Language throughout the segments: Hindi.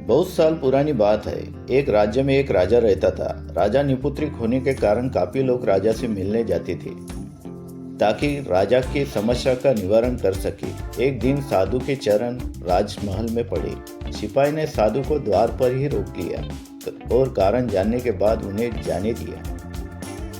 बहुत साल पुरानी बात है। एक राज्य में एक राजा रहता था। राजा निपुत्रिक होने के कारण काफी लोग राजा से मिलने जाते थे ताकि राजा की समस्या का निवारण कर सके। एक दिन साधु के चरण राजमहल में पड़े। सिपाही ने साधु को द्वार पर ही रोक लिया और कारण जानने के बाद उन्हें जाने दिया।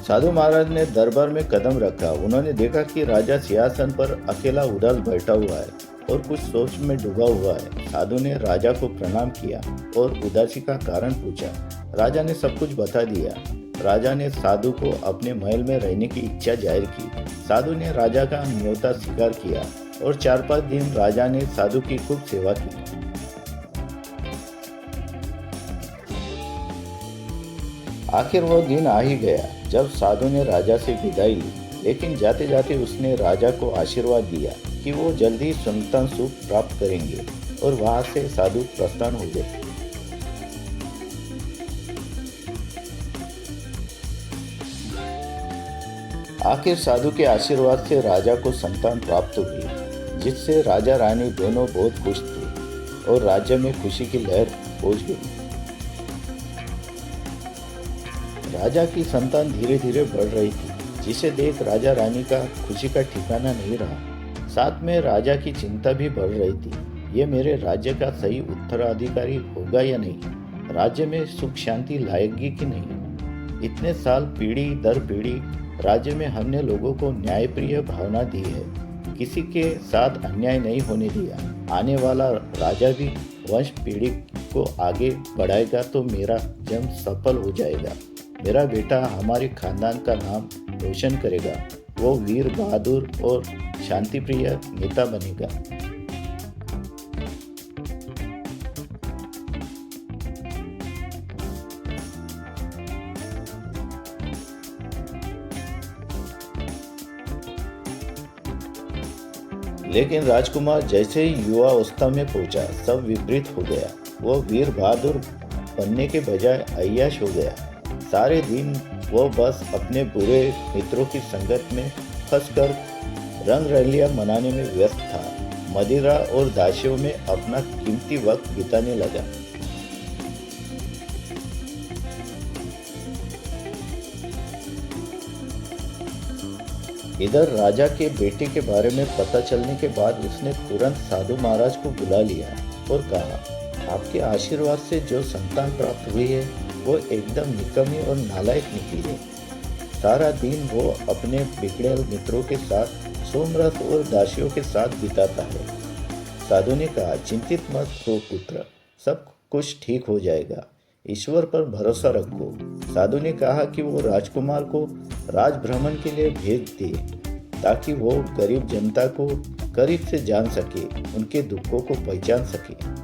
साधु महाराज ने दरबार में कदम रखा। उन्होंने देखा कि राजा सिंहासन पर अकेला उदास बैठा हुआ है और कुछ सोच में डूबा हुआ है। साधु ने राजा को प्रणाम किया और उदासी का कारण पूछा। राजा ने सब कुछ बता दिया। राजा ने साधु को अपने महल में रहने की इच्छा जाहिर की। साधु ने राजा का न्योता स्वीकार किया और 4-5 दिन राजा ने साधु की खूब सेवा की। आखिर वो दिन आ ही गया जब साधु ने राजा से विदाई ली, लेकिन जाते जाते उसने राजा को आशीर्वाद दिया कि वो जल्दी संतान सुख प्राप्त करेंगे और वहां से साधु प्रस्थान हो गए। आखिर साधु के आशीर्वाद से राजा को संतान प्राप्त हुई, जिससे राजा रानी दोनों बहुत खुश थे और राज्य में खुशी की लहर पहुंच गई। राजा की संतान धीरे धीरे बढ़ रही थी, जिसे देख राजा रानी का खुशी का ठिकाना नहीं रहा। साथ में राजा की चिंता भी बढ़ रही थी। ये मेरे राज्य का सही उत्तराधिकारी होगा या नहीं? राज्य में सुख शांति लाएगी कि नहीं? इतने साल पीढ़ी दर पीढ़ी राज्य में हमने लोगों को न्यायप्रिय भावना दी है, किसी के साथ अन्याय नहीं होने दिया। आने वाला राजा भी वंश पीढ़ी को आगे बढ़ाएगा तो मेरा जन्म सफल हो जाएगा। मेरा बेटा हमारे खानदान का नाम रोशन करेगा। वो वीर बहादुर और शांतिप्रिय नेता बनेगा। लेकिन राजकुमार जैसे ही युवा अवस्था में पहुंचा, सब विपरीत हो गया। वो वीर बहादुर बनने के बजाय अय्याश हो गया। सारे दिन वो बस अपने बुरे मित्रों की संगत में फंसकर रंग रलियां मनाने में व्यस्त था। मदिरा और दासियों में अपना कीमती वक्त बिताने लगा। इधर राजा के बेटे के बारे में पता चलने के बाद उसने तुरंत साधु महाराज को बुला लिया और कहा, आपके आशीर्वाद से जो संतान प्राप्त हुई है वो एकदम निकम्मी और नालायक निकली है। सारा दिन वो अपने बिगड़े मित्रों के साथ सोमरस और दासियों के साथ बिताता है। साधु ने कहा, चिंतित मत हो पुत्र, सब कुछ ठीक हो जाएगा। ईश्वर पर भरोसा रखो। साधु ने कहा कि वो राजकुमार को राज भ्रमण के लिए भेज दे ताकि वो गरीब जनता को करीब से जान सके, उनके दुखों को पहचान सके।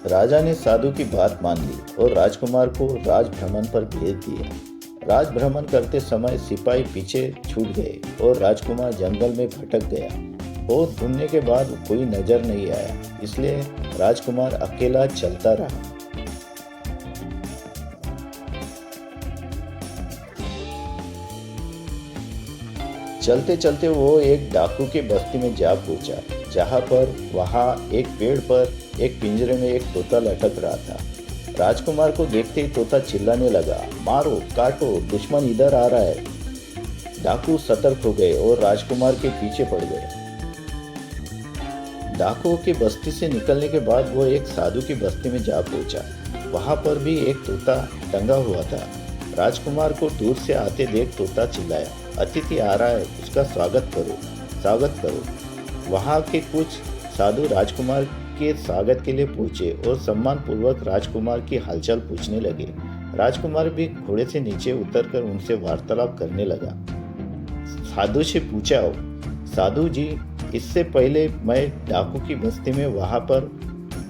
राजा ने साधु की बात मान ली और राजकुमार को राज भ्रमण पर भेज दिया। राज भ्रमण करते समय सिपाही पीछे छूट गए और राजकुमार जंगल में भटक गया। बहुत ढूंढने के बाद कोई नजर नहीं आया, इसलिए राजकुमार अकेला चलता रहा। चलते चलते वो एक डाकू की बस्ती में जा पहुंचा, जहां पर वहां एक पेड़ पर एक पिंजरे में एक तोता लटक रहा था। राजकुमार को देखते ही तोता चिल्लाने लगा, मारो काटो, दुश्मन इधर आ रहा है। डाकू सतर्क हो गए और राजकुमार के पीछे पड़ गए। डाकुओं की बस्ती से निकलने के बाद वो एक साधु की बस्ती में जा पहुंचा। वहां पर भी एक तोता टंगा हुआ था। राजकुमार को दूर से आते देख तोता चिल्लाया, अतिथि आ रहा है, उसका स्वागत करो, स्वागत करो। वहां के कुछ साधु राजकुमार के स्वागत के लिए पहुंचे और सम्मान पूर्वक राजकुमार की हालचाल पूछने लगे। राजकुमार भी घोड़े से नीचे उतरकर उनसे वार्तालाप करने लगा। साधु से पूछा, साधु जी, इससे पहले मैं डाकू की बस्ती में वहां पर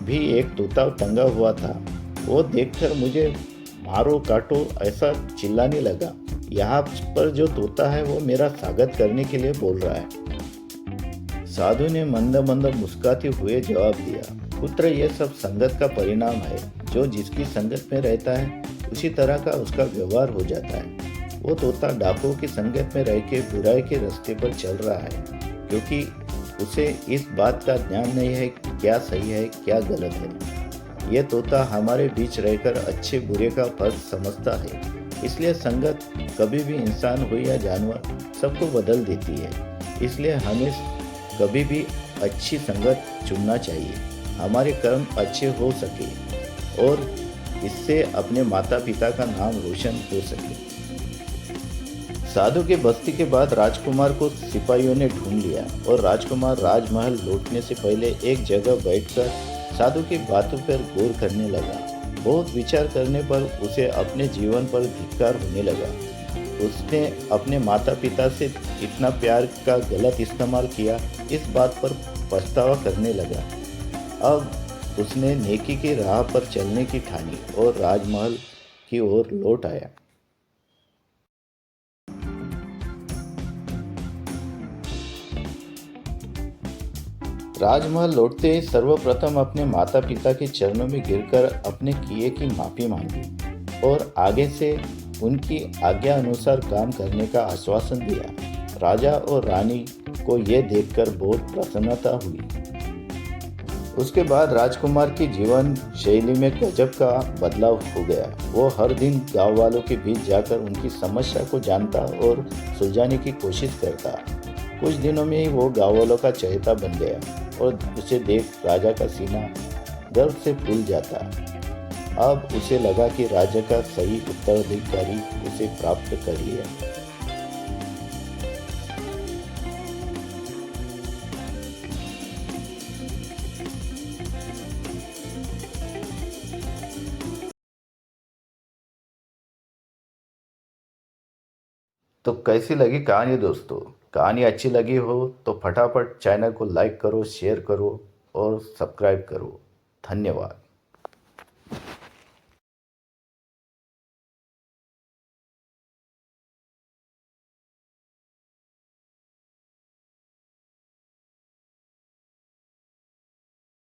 भी एक तोता टंगा हुआ था। वो देखकर मुझे मारो काटो ऐसा चिल्लाने लगा। यहाँ पर जो तोता है वो मेरा स्वागत करने के लिए बोल रहा है। साधु ने मंद मंद मुस्कुराते हुए जवाब दिया, पुत्र, यह सब संगत का परिणाम है। जो जिसकी संगत में रहता है उसी तरह का उसका व्यवहार हो जाता है। वो तोता डाकुओं की संगत में रह के बुराई के रास्ते पर चल रहा है, क्योंकि उसे इस बात का ज्ञान नहीं है कि क्या सही है क्या गलत है। यह तोता हमारे बीच रहकर अच्छे बुरे का फर्क समझता है। इसलिए संगत कभी भी इंसान हो या जानवर सबको बदल देती है। इसलिए हमें कभी भी अच्छी संगत चुनना चाहिए, हमारे कर्म अच्छे हो सके और इससे अपने माता पिता का नाम रोशन हो सके। साधु के बस्ती के बाद राजकुमार को सिपाहियों ने ढूंढ लिया और राजकुमार राजमहल लौटने से पहले एक जगह बैठकर साधु की बातों पर गौर करने लगा। बहुत विचार करने पर उसे अपने जीवन पर धिक्कार होने लगा। उसने अपने माता पिता से इतना प्यार का गलत इस्तेमाल किया, इस बात पर पछतावा करने लगा। अब उसने नेकी की राह पर चलने की ठानी और राजमहल की ओर लौट आया। राजमहल लौटते ही सर्वप्रथम अपने माता पिता के चरणों में गिरकर अपने किए की माफी मांगी और आगे से उनकी आज्ञा अनुसार काम करने का आश्वासन दिया। राजा और रानी को यह देखकर बहुत प्रसन्नता हुई। उसके बाद राजकुमार की जीवन शैली में गजब का बदलाव हो गया। वो हर दिन गांव वालों के बीच जाकर उनकी समस्या को जानता और सुलझाने की कोशिश करता। कुछ दिनों में ही वो गांव वालों का चहेता बन गया और उसे देख राजा का सीना गर्व से फूल जाता। अब उसे लगा कि राजा का सही उत्तराधिकारी उसे प्राप्त कर लिया। तो कैसी लगी कहानी दोस्तों? कहानी अच्छी लगी हो तो फटाफट चैनल को लाइक करो, शेयर करो और सब्सक्राइब करो। धन्यवाद।